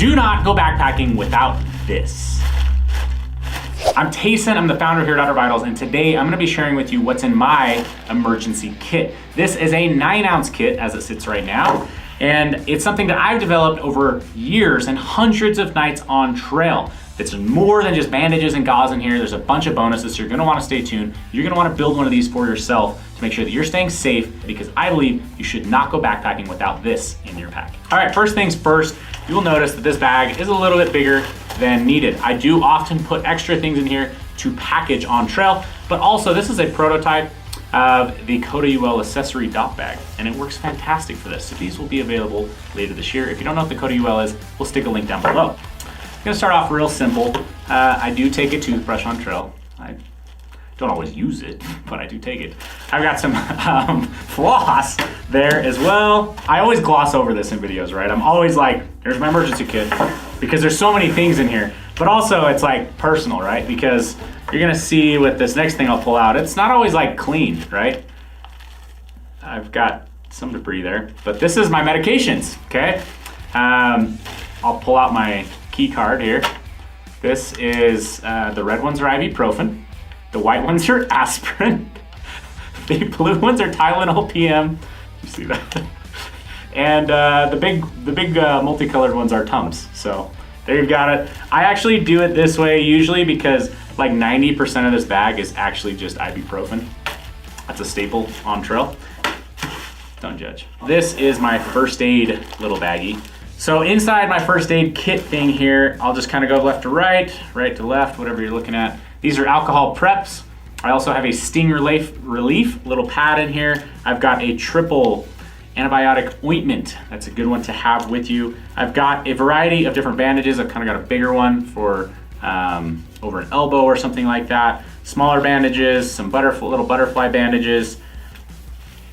Do not go backpacking without this. I'm Tayson, I'm the founder here at Outer Vitals, and today I'm gonna be sharing with you what's in my emergency kit. This is a 9-ounce kit as it sits right now, and it's something that I've developed over years and hundreds of nights on trail. It's more than just bandages and gauze in here. There's a bunch of bonuses, so you're gonna wanna stay tuned. You're gonna wanna build one of these for yourself to make sure that you're staying safe, because I believe you should not go backpacking without this in your pack. All right, first things first, you will notice that this bag is a little bit bigger than needed. I do often put extra things in here to package on trail, but also this is a prototype of the CodaUL accessory Dopp Bag, and it works fantastic for this. So these will be available later this year. If you don't know what the CodaUL is, we'll stick a link down below. I'm gonna start off real simple. I do take a toothbrush on trail. I don't always use it, but I do take it. I've got some floss there as well. I always gloss over this in videos, right? I'm always like, here's my emergency kit, because there's so many things in here. But also it's like personal, right? Because you're gonna see with this next thing I'll pull out, it's not always like clean, right? I've got some debris there, but this is my medications, okay? I'll pull out my key card here. This is, the red ones are ibuprofen. The white ones are aspirin. The blue ones are Tylenol PM. You see that? And the big multicolored ones are Tums. So there you've got it. I actually do it this way usually because like 90% of this bag is actually just ibuprofen. That's a staple on trail. Don't judge. This is my first aid little baggie. So inside my first aid kit thing here, I'll just kind of go left to right, right to left, whatever you're looking at. These are alcohol preps. I also have a sting relief little pad in here. I've got a triple antibiotic ointment. That's a good one to have with you. I've got a variety of different bandages. I've kind of got a bigger one for over an elbow or something like that. Smaller bandages, some little butterfly bandages,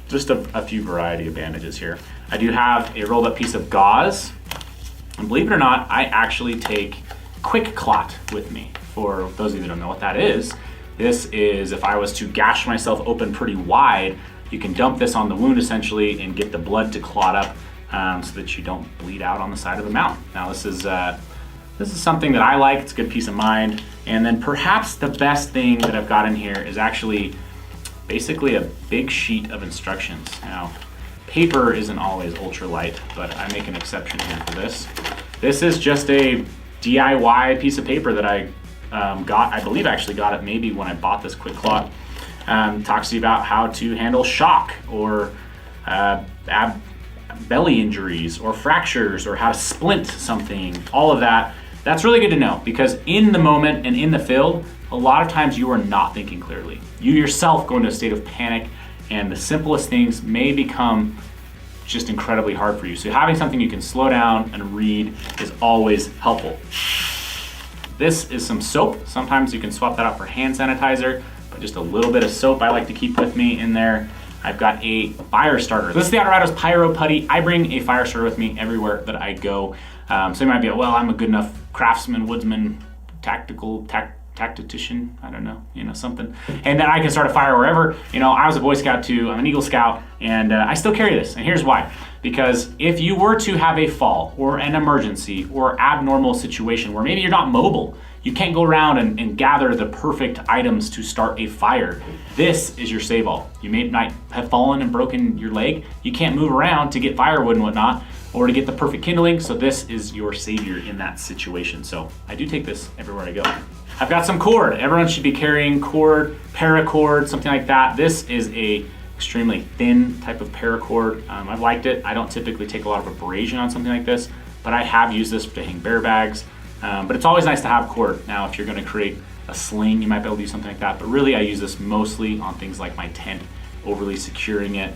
just a few variety of bandages here. I do have a rolled up piece of gauze. And believe it or not, I actually take Quick Clot with me. For those of you that don't know what that is, this is if I was to gash myself open pretty wide, you can dump this on the wound essentially and get the blood to clot up so that you don't bleed out on the side of the mount. Now this is something that I like. It's a good peace of mind. And then perhaps the best thing that I've got in here is actually basically a big sheet of instructions. Now, paper isn't always ultra light, but I make an exception here for this. This is just a DIY piece of paper that I got. I believe I actually got it maybe when I bought this Quick Clot. Talks to you about how to handle shock or belly injuries or fractures or how to splint something, all of that. That's really good to know, because in the moment and in the field, a lot of times you are not thinking clearly. You yourself go into a state of panic, and the simplest things may become just incredibly hard for you. So having something you can slow down and read is always helpful. This is some soap. Sometimes you can swap that out for hand sanitizer, but just a little bit of soap I like to keep with me in there. I've got a fire starter. This is the Outer Vitals Pyro Putty. I bring a fire starter with me everywhere that I go. So you might be like, well, I'm a good enough craftsman, woodsman, tactician, I don't know, something. And then I can start a fire wherever. I was a Boy Scout too, I'm an Eagle Scout, and I still carry this. And here's why. Because if you were to have a fall or an emergency or abnormal situation where maybe you're not mobile, you can't go around and gather the perfect items to start a fire, this is your save all. You may not have fallen and broken your leg. You can't move around to get firewood and whatnot, or to get the perfect kindling, so this is your savior in that situation. So I do take this everywhere I go. I've got some cord. Everyone should be carrying cord, paracord, something like that. This is a extremely thin type of paracord. I've liked it. I don't typically take a lot of abrasion on something like this, but I have used this to hang bear bags. But it's always nice to have cord. Now, if you're gonna create a sling, you might be able to do something like that, but really I use this mostly on things like my tent, overly securing it.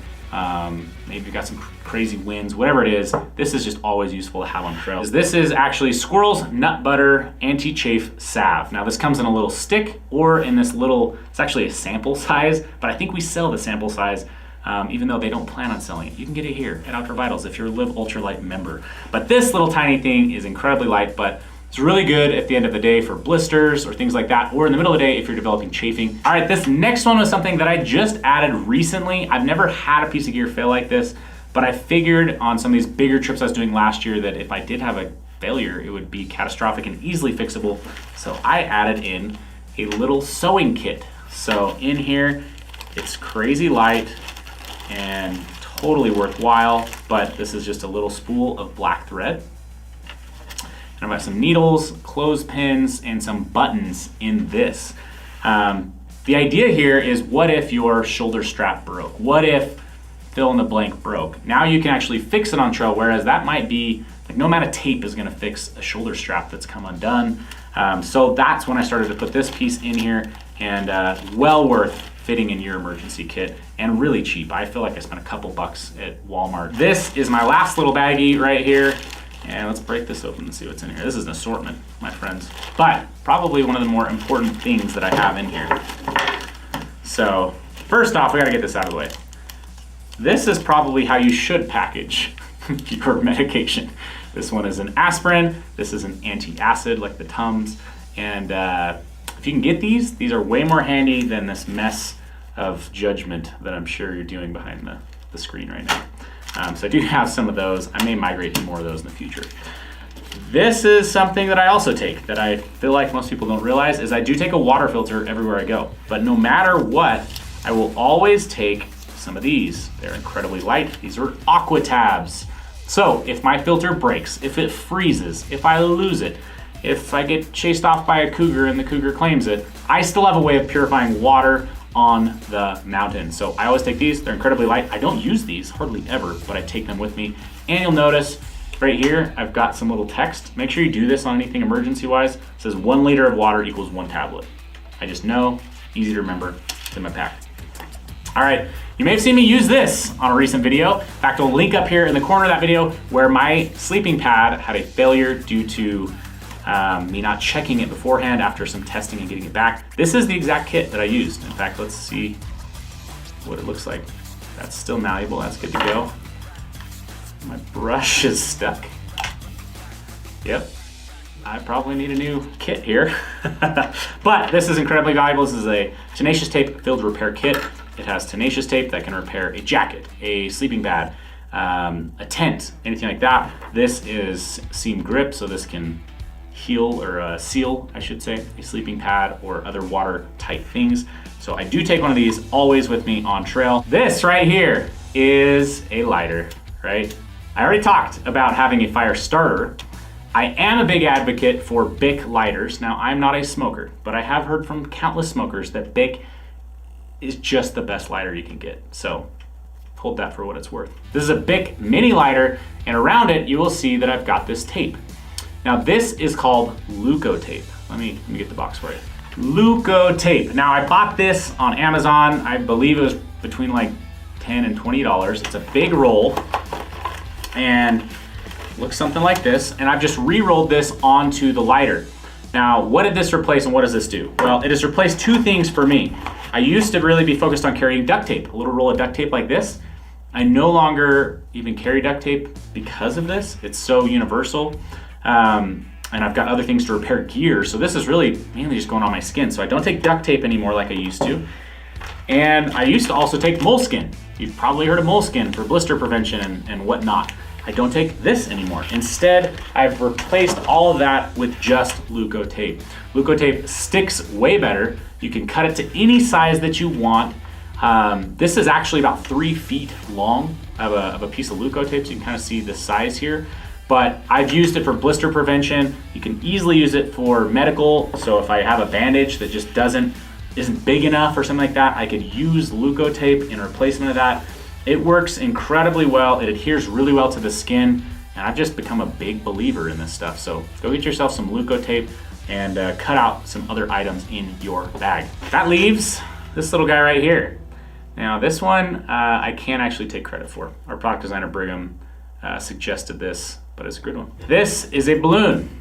Maybe you've got some crazy winds, whatever it is, this is just always useful to have on trail. This is actually Squirrel's Nut Butter Anti-Chafe Salve. Now this comes in a little stick or in this little, it's actually a sample size, but I think we sell the sample size even though they don't plan on selling it. You can get it here at Outer Vitals if you're a Live Ultralight member. But this little tiny thing is incredibly light, but it's really good at the end of the day for blisters or things like that, or in the middle of the day if you're developing chafing. All right, this next one was something that I just added recently. I've never had a piece of gear fail like this, but I figured on some of these bigger trips I was doing last year that if I did have a failure, it would be catastrophic and easily fixable. So I added in a little sewing kit. So in here, it's crazy light and totally worthwhile, but this is just a little spool of black thread. And I've got some needles, clothespins, and some buttons in this. The idea here is, what if your shoulder strap broke? What if fill in the blank broke? Now you can actually fix it on trail, whereas that might be, like, no amount of tape is gonna fix a shoulder strap that's come undone. So that's when I started to put this piece in here, and well worth fitting in your emergency kit, and really cheap. I feel like I spent a couple bucks at Walmart. This is my last little baggie right here. And let's break this open and see what's in here. This is an assortment, my friends. But probably one of the more important things that I have in here. So first off, we gotta get this out of the way. This is probably how you should package your medication. This one is an aspirin. This is an antacid, like the Tums. And if you can get these are way more handy than this mess of judgment that I'm sure you're doing behind the screen right now. So I do have some of those. I may migrate to more of those in the future. This is something that I also take, that I feel like most people don't realize, is I do take a water filter everywhere I go. But no matter what, I will always take some of these. They're incredibly light. These are Aqua Tabs. So if my filter breaks, if it freezes, if I lose it, if I get chased off by a cougar and the cougar claims it, I still have a way of purifying water on the mountain. So I always take these. They're incredibly light. I don't use these hardly ever, but I take them with me. And you'll notice right here, I've got some little text. Make sure you do this on anything emergency wise. It says 1 liter of water equals 1 tablet. I just know, easy to remember, it's in my pack. All right, you may have seen me use this on a recent video. In fact, I'll link up here in the corner of that video where my sleeping pad had a failure due to me not checking it beforehand after some testing and getting it back. This is the exact kit that I used. In fact, let's see what it looks like. That's still malleable, that's good to go. My brush is stuck. Yep, I probably need a new kit here. But this is incredibly valuable. This is a tenacious tape filled repair kit. It has tenacious tape that can repair a jacket, a sleeping bag, a tent, anything like that. This is seam grip, so this can heal or seal, I should say, a sleeping pad or other watertight things. So I do take one of these always with me on trail. This right here is a lighter, right? I already talked about having a fire starter. I am a big advocate for Bic lighters. Now, I'm not a smoker, but I have heard from countless smokers that Bic is just the best lighter you can get. So hold that for what it's worth. This is a Bic mini lighter, and around it you will see that I've got this tape. Now this is called Leuco tape. Let me get the box for you. Leuco tape. Now I bought this on Amazon. I believe it was between like $10 and $20. It's a big roll and looks something like this. And I've just re-rolled this onto the lighter. Now, what did this replace and what does this do? Well, it has replaced 2 things for me. I used to really be focused on carrying duct tape, a little roll of duct tape like this. I no longer even carry duct tape because of this. It's so universal. And I've got other things to repair gear. So this is really mainly just going on my skin. So I don't take duct tape anymore like I used to. And I used to also take moleskin. You've probably heard of moleskin for blister prevention and whatnot. I don't take this anymore. Instead, I've replaced all of that with just Leuco tape. Leuco tape sticks way better. You can cut it to any size that you want. This is actually about 3 feet long of a piece of Leuco tape, so you can kind of see the size here. But I've used it for blister prevention. You can easily use it for medical. So if I have a bandage that just isn't big enough or something like that, I could use Leuco tape in replacement of that. It works incredibly well. It adheres really well to the skin. And I've just become a big believer in this stuff. So go get yourself some Leuco tape and cut out some other items in your bag. That leaves this little guy right here. Now this one, I can't actually take credit for. Our product designer, Brigham, suggested this, but it's a good one. This is a balloon.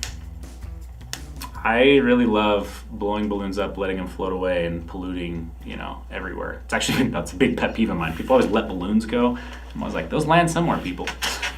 I really love blowing balloons up, letting them float away and polluting, everywhere. That's a big pet peeve of mine. People always let balloons go. I was like, those land somewhere, people.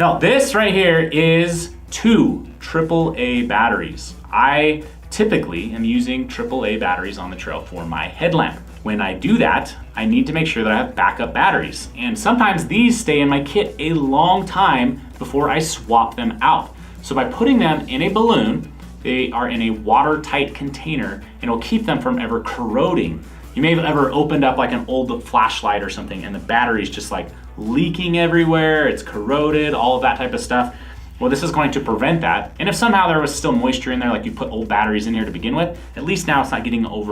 No, this right here is 2 AAA batteries. I typically am using AAA batteries on the trail for my headlamp. When I do that, I need to make sure that I have backup batteries. And sometimes these stay in my kit a long time before I swap them out. So by putting them in a balloon, they are in a watertight container and it'll keep them from ever corroding. You may have ever opened up like an old flashlight or something and the battery's just like leaking everywhere, it's corroded, all of that type of stuff. Well, this is going to prevent that. And if somehow there was still moisture in there, like you put old batteries in here to begin with, at least now it's not getting all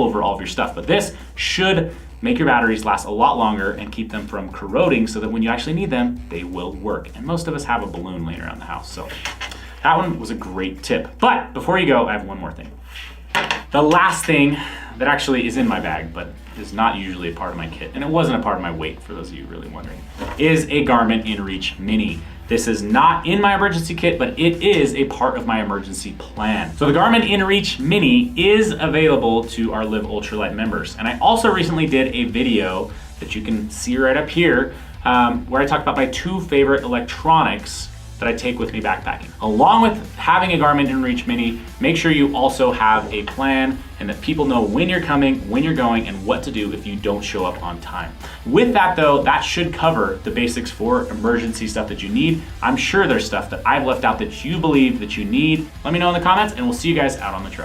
over all of your stuff. But this should make your batteries last a lot longer and keep them from corroding so that when you actually need them, they will work. And most of us have a balloon laying around the house. So that one was a great tip. But before you go, I have one more thing. The last thing that actually is in my bag, but is not usually a part of my kit, and it wasn't a part of my weight for those of you really wondering, is a Garmin inReach Mini. This is not in my emergency kit, but it is a part of my emergency plan. So the Garmin inReach Mini is available to our Live Ultralight members. And I also recently did a video that you can see right up here, where I talked about my 2 favorite electronics that I take with me backpacking. Along with having a Garmin inReach Mini, make sure you also have a plan and that people know when you're coming, when you're going, and what to do if you don't show up on time. With that though, that should cover the basics for emergency stuff that you need. I'm sure there's stuff that I've left out that you believe that you need. Let me know in the comments and we'll see you guys out on the trail.